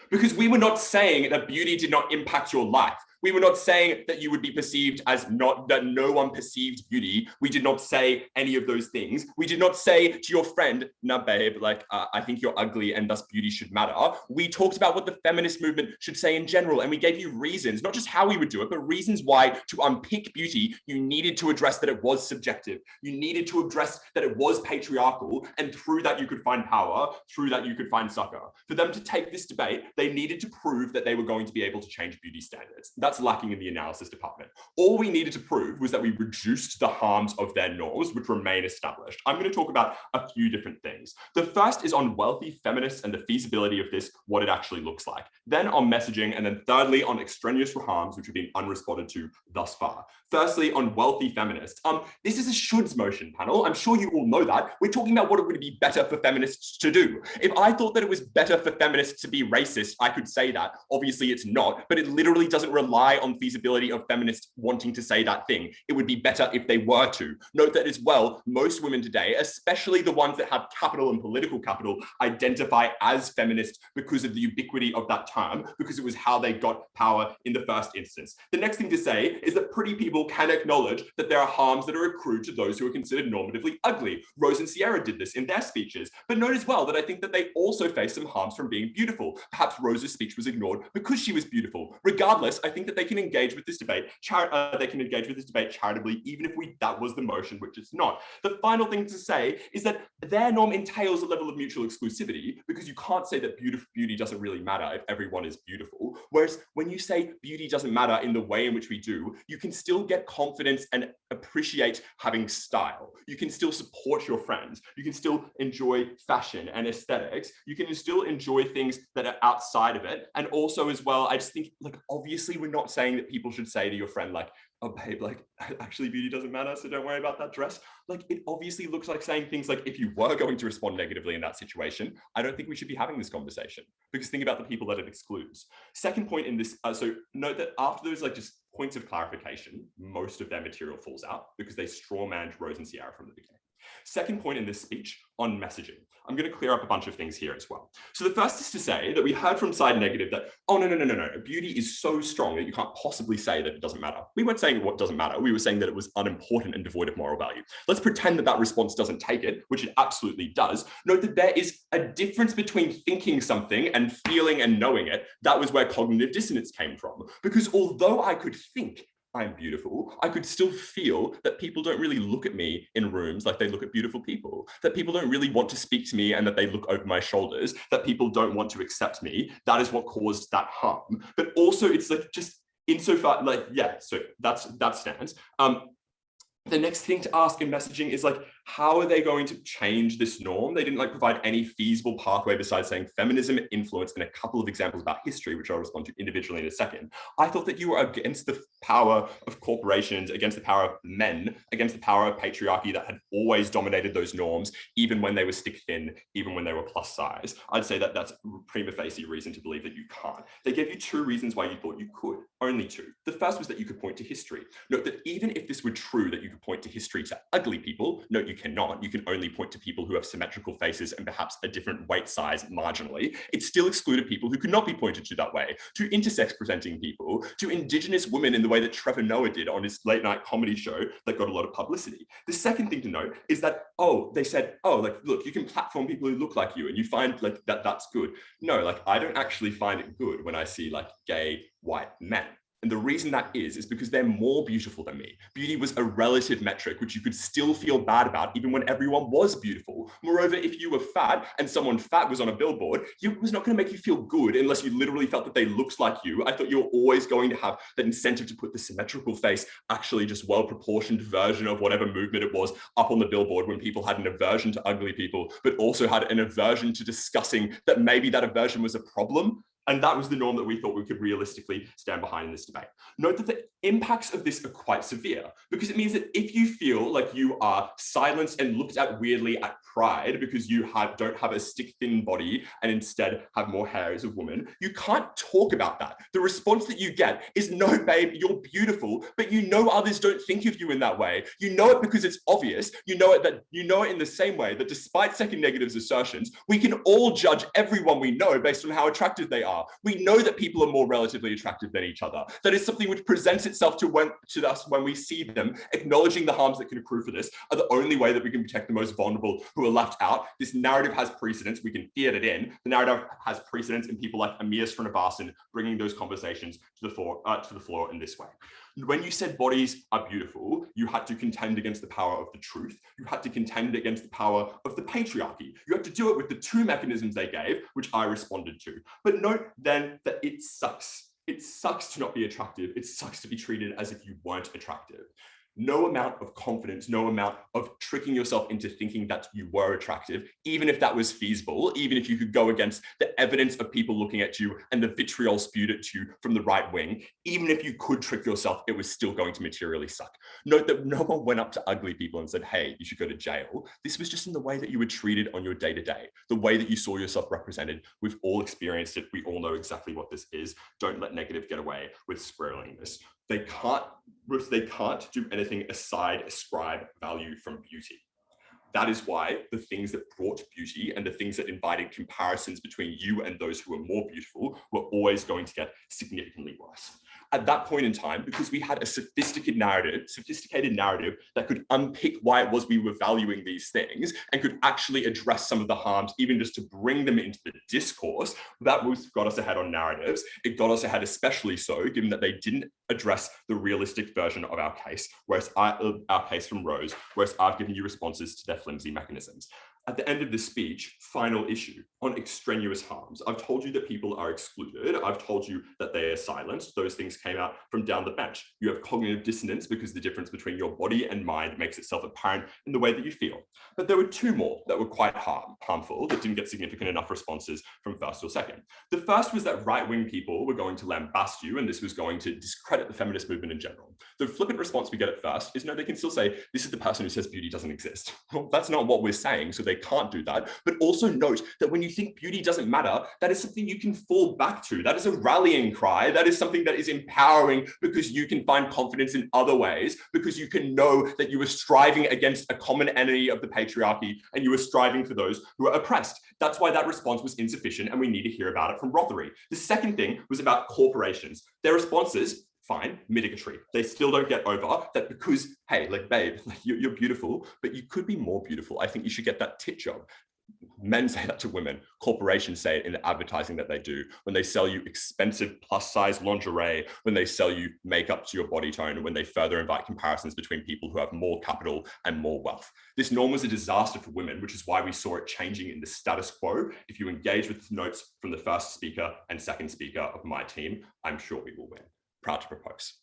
Because we were not saying that beauty did not impact your life. We were not saying that you would be perceived as not, that no one perceived beauty. We did not say any of those things. We did not say to your friend, nah, babe, like, I think you're ugly and thus beauty should matter. We talked about what the feminist movement should say in general, and we gave you reasons, not just how we would do it, but reasons why to unpick beauty, you needed to address that it was subjective. You needed to address that it was patriarchal, and through that you could find power, through that you could find succor. For them to take this debate, they needed to prove that they were going to be able to change beauty standards. That's lacking in the analysis department. All we needed to prove was that we reduced the harms of their norms, which remain established. I'm going to talk about a few different things. The first is on wealthy feminists and the feasibility of this, what it actually looks like. Then on messaging, and then thirdly on extraneous harms, which have been unresponded to thus far. Firstly, on wealthy feminists. This is a shoulds motion panel. I'm sure you all know that. We're talking about what it would be better for feminists to do. If I thought that it was better for feminists to be racist, I could say that. Obviously it's not, but it literally doesn't rely on feasibility of feminists wanting to say that thing. It would be better if they were to. Note that as well, most women today, especially the ones that have capital and political capital, identify as feminist because of the ubiquity of that term, because it was how they got power in the first instance. The next thing to say is that pretty people can acknowledge that there are harms that are accrued to those who are considered normatively ugly. Rose and Sierra did this in their speeches, but note as well that I think that they also face some harms from being beautiful. Perhaps Rose's speech was ignored because she was beautiful. Regardless, I think that they can engage with this debate. Charitably, even if that was the motion, which it's not. The final thing to say is that their norm entails a level of mutual exclusivity, because you can't say that beauty doesn't really matter if everyone is beautiful. Whereas when you say beauty doesn't matter in the way in which we do, you can still get confidence and appreciate having style. You can still support your friends. You can still enjoy fashion and aesthetics. You can still enjoy things that are outside of it. And also as well, I just think, like, obviously we're not saying that people should say to your friend, like, oh babe, like, actually beauty doesn't matter, so don't worry about that dress. Like, it obviously looks like saying things like, if you were going to respond negatively in that situation, I don't think we should be having this conversation, because think about the people that it excludes. Second point in this, so note that after those like just points of clarification, most of their material falls out because they strawmanned Rose and Sierra from the beginning. Second point in this speech on messaging. I'm going to clear up a bunch of things here as well. So the first is to say that we heard from side negative that, oh, no, beauty is so strong that you can't possibly say that it doesn't matter. We weren't saying what doesn't matter. We were saying that it was unimportant and devoid of moral value. Let's pretend that that response doesn't take it, which it absolutely does. Note that there is a difference between thinking something and feeling and knowing it. That was where cognitive dissonance came from. Because although I could think I'm beautiful, I could still feel that people don't really look at me in rooms like they look at beautiful people, that people don't really want to speak to me and that they look over my shoulders, that people don't want to accept me. That is what caused that harm. But also it's like just insofar, like, yeah, so that stands. The next thing to ask in messaging is like, how are they going to change this norm? They didn't like provide any feasible pathway besides saying feminism, influence, and a couple of examples about history, which I'll respond to individually in a second. I thought that you were against the power of corporations, against the power of men, against the power of patriarchy that had always dominated those norms, even when they were stick thin, even when they were plus size. I'd say that that's prima facie reason to believe that you can't. They gave you two reasons why you thought you could, only two. The first was that you could point to history. Note that even if this were true that you could point to history to ugly people, note you cannot. You can only point to people who have symmetrical faces and perhaps a different weight size marginally. It still excluded people who could not be pointed to that way, to intersex presenting people, to Indigenous women in the way that Trevor Noah did on his late night comedy show that got a lot of publicity. The second thing to note is that, oh, they said, oh, like, look, you can platform people who look like you and you find like that's good. No, like, I don't actually find it good when I see like gay white men. And the reason that is because they're more beautiful than me. Beauty was a relative metric, which you could still feel bad about even when everyone was beautiful. Moreover, if you were fat and someone fat was on a billboard, it was not going to make you feel good unless you literally felt that they looked like you. I thought you were always going to have that incentive to put the symmetrical face, actually just well-proportioned version of whatever movement it was up on the billboard when people had an aversion to ugly people, but also had an aversion to discussing that maybe that aversion was a problem. And that was the norm that we thought we could realistically stand behind in this debate. Note that the impacts of this are quite severe, because it means that if you feel like you are silenced and looked at weirdly at pride because you don't have a stick-thin body and instead have more hair as a woman, you can't talk about that. The response that you get is, no, babe, you're beautiful, but you know others don't think of you in that way. You know it because it's obvious. You know it in the same way that despite second negative's assertions, we can all judge everyone we know based on how attractive they are. are. We know that people are more relatively attractive than each other. That is something which presents itself to us when we see them. Acknowledging the harms that can accrue for this are the only way that we can protect the most vulnerable who are left out. This narrative has precedence. We can theatre it in. The narrative has precedence in people like Amir Srinivasan bringing those conversations to the floor in this way. When you said bodies are beautiful, you had to contend against the power of the truth. You had to contend against the power of the patriarchy. You had to do it with the two mechanisms they gave, which I responded to. But note then that it sucks. It sucks to not be attractive. It sucks to be treated as if you weren't attractive. No amount of confidence, no amount of tricking yourself into thinking that you were attractive, even if that was feasible, even if you could go against the evidence of people looking at you and the vitriol spewed at you from the right wing, even if you could trick yourself, it was still going to materially suck. Note that no one went up to ugly people and said, hey, you should go to jail. This was just in the way that you were treated on your day-to-day, the way that you saw yourself represented. We've all experienced it. We all know exactly what this is. Don't let negative get away with squirreling this. They can't do anything ascribe value from beauty. That is why the things that brought beauty and the things that invited comparisons between you and those who are more beautiful were always going to get significantly worse. At that point in time, because we had a sophisticated narrative that could unpick why it was we were valuing these things and could actually address some of the harms, even just to bring them into the discourse, that got us ahead on narratives. It got us ahead especially so, given that they didn't address the realistic version of our case, our case from Rose, whereas I've given you responses to their flimsy mechanisms. At the end of the speech, final issue on extraneous harms. I've told you that people are excluded. I've told you that they are silenced. Those things came out from down the bench. You have cognitive dissonance because the difference between your body and mind makes itself apparent in the way that you feel. But there were two more that were quite harmful that didn't get significant enough responses from first or second. The first was that right-wing people were going to lambast you, and this was going to discredit the feminist movement in general. The flippant response we get at first is, no, they can still say, this is the person who says beauty doesn't exist. Well, that's not what we're saying, so they can't do that. But also note that when you think beauty doesn't matter, that is something you can fall back to. That is a rallying cry. That is something that is empowering because you can find confidence in other ways, because you can know that you are striving against a common enemy of the patriarchy and you are striving for those who are oppressed. That's why that response was insufficient, and we need to hear about it from Rother. The second thing was about corporations. Their responses, fine, mitigatory. They still don't get over that because, hey, like, babe, like, you're beautiful, but you could be more beautiful. I think you should get that tit job. Men say that to women. Corporations say it in the advertising that they do. When they sell you expensive plus size lingerie, when they sell you makeup to your body tone, when they further invite comparisons between people who have more capital and more wealth. This norm was a disaster for women, which is why we saw it changing in the status quo. If you engage with the notes from the first speaker and second speaker of my team, I'm sure we will win. Proud to propose.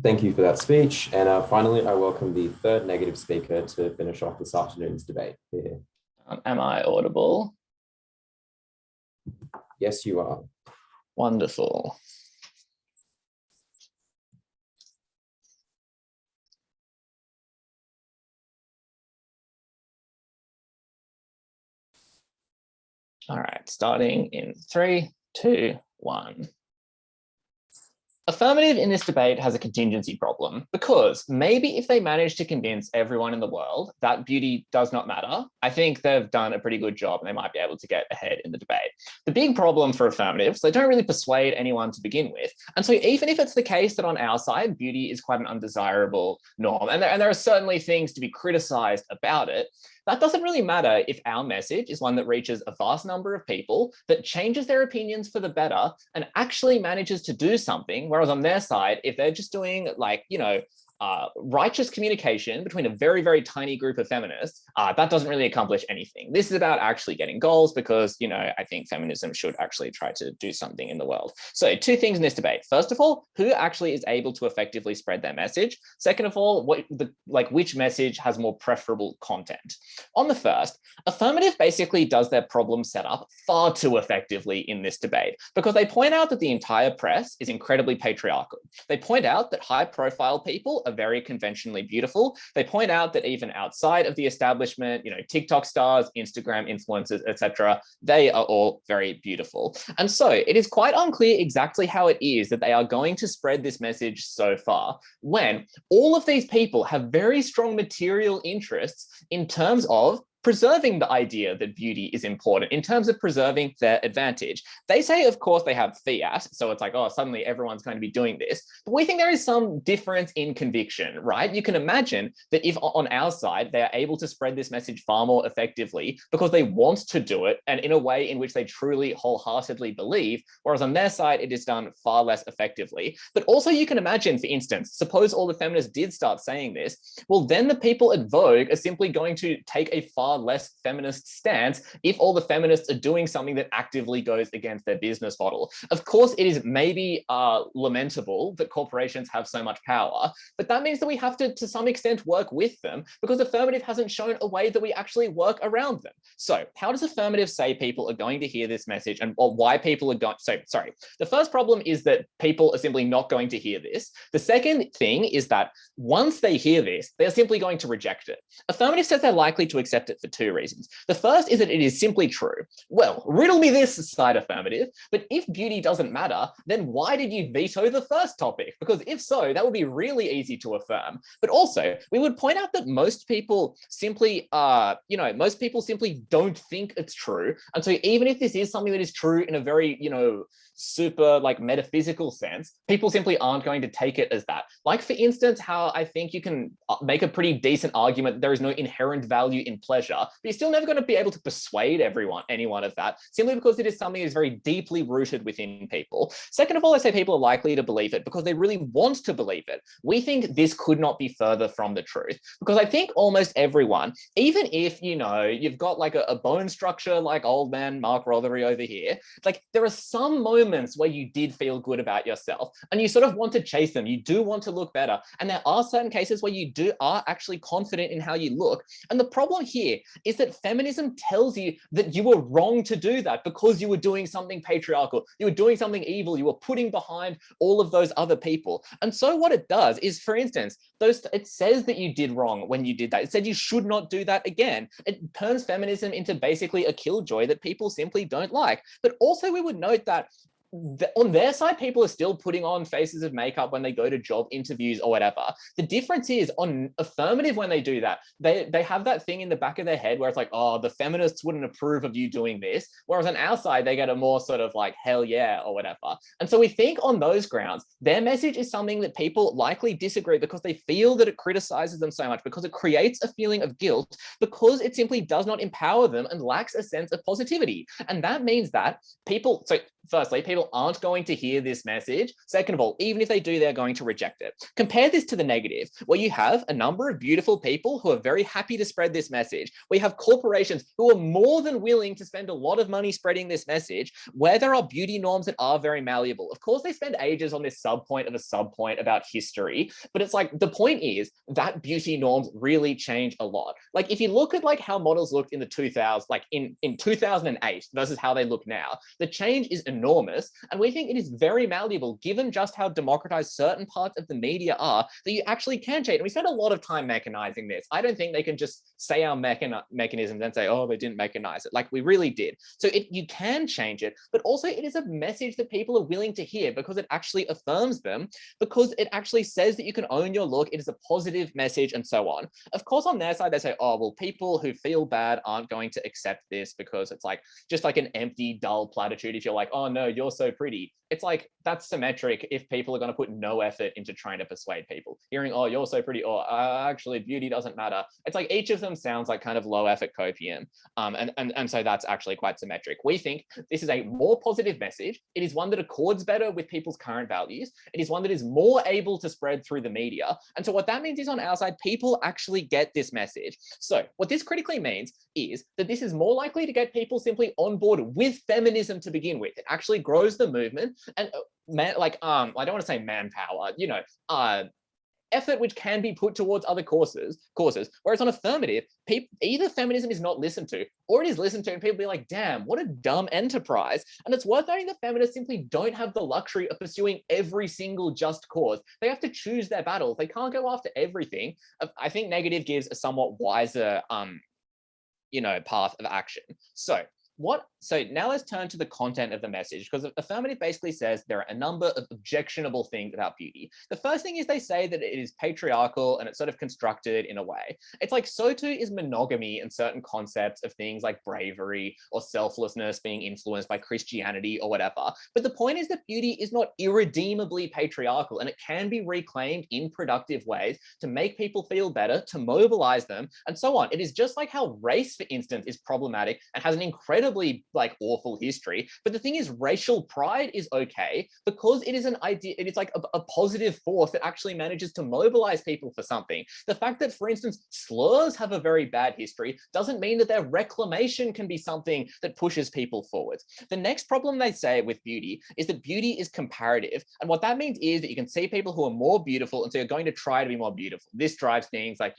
Thank you for that speech. And finally, I welcome the third negative speaker to finish off this afternoon's debate. Here. Am I audible? Yes, you are. Wonderful. All right, starting in 3, 2, 1. Affirmative in this debate has a contingency problem because maybe if they manage to convince everyone in the world that beauty does not matter, I think they've done a pretty good job and they might be able to get ahead in the debate. The big problem for affirmatives, they don't really persuade anyone to begin with. And so even if it's the case that on our side, beauty is quite an undesirable norm, and there are certainly things to be criticized about it, that doesn't really matter if our message is one that reaches a vast number of people, that changes their opinions for the better and actually manages to do something. Whereas on their side, if they're just doing like, righteous communication between a very, very tiny group of feminists, that doesn't really accomplish anything. This is about actually getting goals because, I think feminism should actually try to do something in the world. So 2 things in this debate. First of all, who actually is able to effectively spread their message? Second of all, which message has more preferable content? On the first, affirmative basically does their problem setup far too effectively in this debate because they point out that the entire press is incredibly patriarchal. They point out that high profile people are very conventionally beautiful. They point out that even outside of the establishment, TikTok stars, Instagram influencers, etc., they are all very beautiful. And so it is quite unclear exactly how it is that they are going to spread this message so far, when all of these people have very strong material interests in terms of preserving the idea that beauty is important, in terms of preserving their advantage. They say, of course, they have fiat, so it's like, oh, suddenly everyone's going to be doing this. But we think there is some difference in conviction, right? You can imagine that if on our side, they are able to spread this message far more effectively because they want to do it and in a way in which they truly wholeheartedly believe, whereas on their side, it is done far less effectively. But also you can imagine, for instance, suppose all the feminists did start saying this, well, then the people at Vogue are simply going to take a far less feminist stance if all the feminists are doing something that actively goes against their business model. Of course, it is maybe lamentable that corporations have so much power, but that means that we have to some extent work with them because affirmative hasn't shown a way that we actually work around them. So how does affirmative say people are going to hear this message or why people are going, sorry. The first problem is that people are simply not going to hear this. The second thing is that once they hear this, they're simply going to reject it. Affirmative says they're likely to accept it for two reasons. The first is that it is simply true. Well, riddle me this, side affirmative, but if beauty doesn't matter, then why did you veto the first topic? Because if so, that would be really easy to affirm. But also, we would point out that most people simply, most people simply don't think it's true. And so even if this is something that is true in a very, super metaphysical sense, people simply aren't going to take it as that. Like, for instance, how I think you can make a pretty decent argument there is no inherent value in pleasure, but you're still never going to be able to persuade anyone of that, simply because it is something that is very deeply rooted within people. Second of all, I say people are likely to believe it because they really want to believe it. We think this could not be further from the truth, because I think almost everyone, even if, you've got like a bone structure like old man Mark Rother over here, like there are some moments where you did feel good about yourself and you sort of want to chase them. You do want to look better. And there are certain cases where you are actually confident in how you look. And the problem here is that feminism tells you that you were wrong to do that because you were doing something patriarchal. You were doing something evil. You were putting behind all of those other people. And so what it does is, for instance, it says that you did wrong when you did that. It said you should not do that again. It turns feminism into basically a killjoy that people simply don't like. But also we would note that on their side, people are still putting on faces of makeup when they go to job interviews or whatever. The difference is on affirmative, when they do that, they have that thing in the back of their head where it's like, oh, the feminists wouldn't approve of you doing this. Whereas on our side, they get a more sort of like, hell yeah, or whatever. And so we think on those grounds, their message is something that people likely disagree because they feel that it criticizes them so much, because it creates a feeling of guilt, because it simply does not empower them and lacks a sense of positivity. And that means that firstly, people aren't going to hear this message. Second of all, even if they do, they're going to reject it. Compare this to the negative, where you have a number of beautiful people who are very happy to spread this message. We have corporations who are more than willing to spend a lot of money spreading this message, where there are beauty norms that are very malleable. Of course, they spend ages on this subpoint of a subpoint about history, but it's like, the point is that beauty norms really change a lot. Like, if you look at like how models looked in the 2000s, like in 2008 versus how they look now, the change is enormous. And we think it is very malleable, given just how democratized certain parts of the media are, that you actually can change. And we spent a lot of time mechanizing this. I don't think they can just say our mechanisms and say, oh, they didn't mechanize it. Like, we really did. So you can change it, but also it is a message that people are willing to hear because it actually affirms them, because it actually says that you can own your look. It is a positive message and so on. Of course, on their side, they say, oh, well, people who feel bad aren't going to accept this because it's like just like an empty, dull platitude. If you're like, oh no, you're so pretty, it's like, that's symmetric if people are going to put no effort into trying to persuade people. Hearing, oh, you're so pretty, or actually beauty doesn't matter. It's like each of them sounds like kind of low effort copium. And so that's actually quite symmetric. We think this is a more positive message. It is one that accords better with people's current values. It is one that is more able to spread through the media. And so what that means is, on our side, people actually get this message. So what this critically means is that this is more likely to get people simply on board with feminism to begin with. It actually grows the movement. And I don't want to say manpower, effort which can be put towards other causes. Whereas on affirmative, either feminism is not listened to, or it is listened to and people be like, damn, what a dumb enterprise. And it's worth noting that feminists simply don't have the luxury of pursuing every single just cause. They have to choose their battles. They can't go after everything. I think negative gives a somewhat wiser path of action. So now let's turn to the content of the message, because affirmative basically says there are a number of objectionable things about beauty. The first thing is they say that it is patriarchal and it's sort of constructed in a way. It's like, so too is monogamy and certain concepts of things like bravery or selflessness being influenced by Christianity or whatever. But the point is that beauty is not irredeemably patriarchal, and it can be reclaimed in productive ways to make people feel better, to mobilize them, and so on. It is just like how race, for instance, is problematic and has an incredibly awful history. But the thing is, racial pride is okay because it is an idea, it is like a positive force that actually manages to mobilize people for something. The fact that, for instance, slurs have a very bad history doesn't mean that their reclamation can be something that pushes people forwards. The next problem they say with beauty is that beauty is comparative. And what that means is that you can see people who are more beautiful, and so you're going to try to be more beautiful. This drives things like,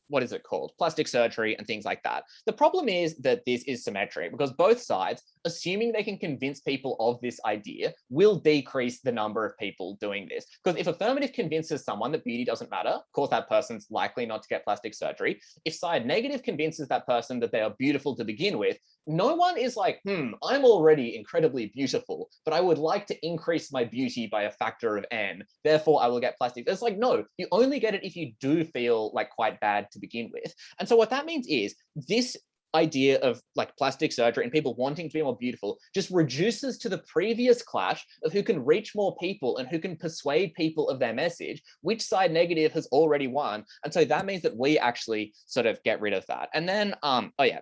what is it called? Plastic surgery and things like that. The problem is that this is symmetric because both sides, assuming they can convince people of this idea, will decrease the number of people doing this. Because if affirmative convinces someone that beauty doesn't matter, of course, that person's likely not to get plastic surgery. If side negative convinces that person that they are beautiful to begin with, no one is like, I'm already incredibly beautiful, but I would like to increase my beauty by a factor of n. Therefore, I will get plastic. It's like, no, you only get it if you do feel like quite bad to begin with. And so what that means is this idea of like plastic surgery and people wanting to be more beautiful just reduces to the previous clash of who can reach more people and who can persuade people of their message, which side negative has already won. And so that means that we actually sort of get rid of that. And then,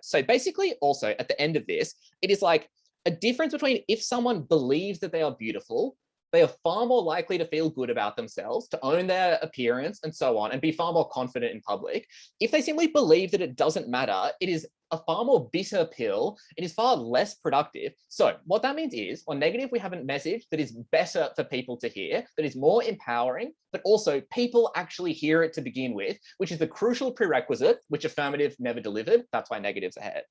so basically also at the end of this, it is like a difference between if someone believes that they are beautiful, they are far more likely to feel good about themselves, to own their appearance and so on, and be far more confident in public. If they simply believe that it doesn't matter, it is a far more bitter pill. It is far less productive. So what that means is, on negative, we have a message that is better for people to hear, that is more empowering, but also people actually hear it to begin with, which is the crucial prerequisite, which affirmative never delivered. That's why negative's ahead.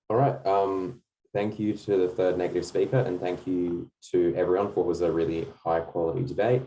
All right. Thank you to the third negative speaker, and thank you to everyone for what was a really high quality debate.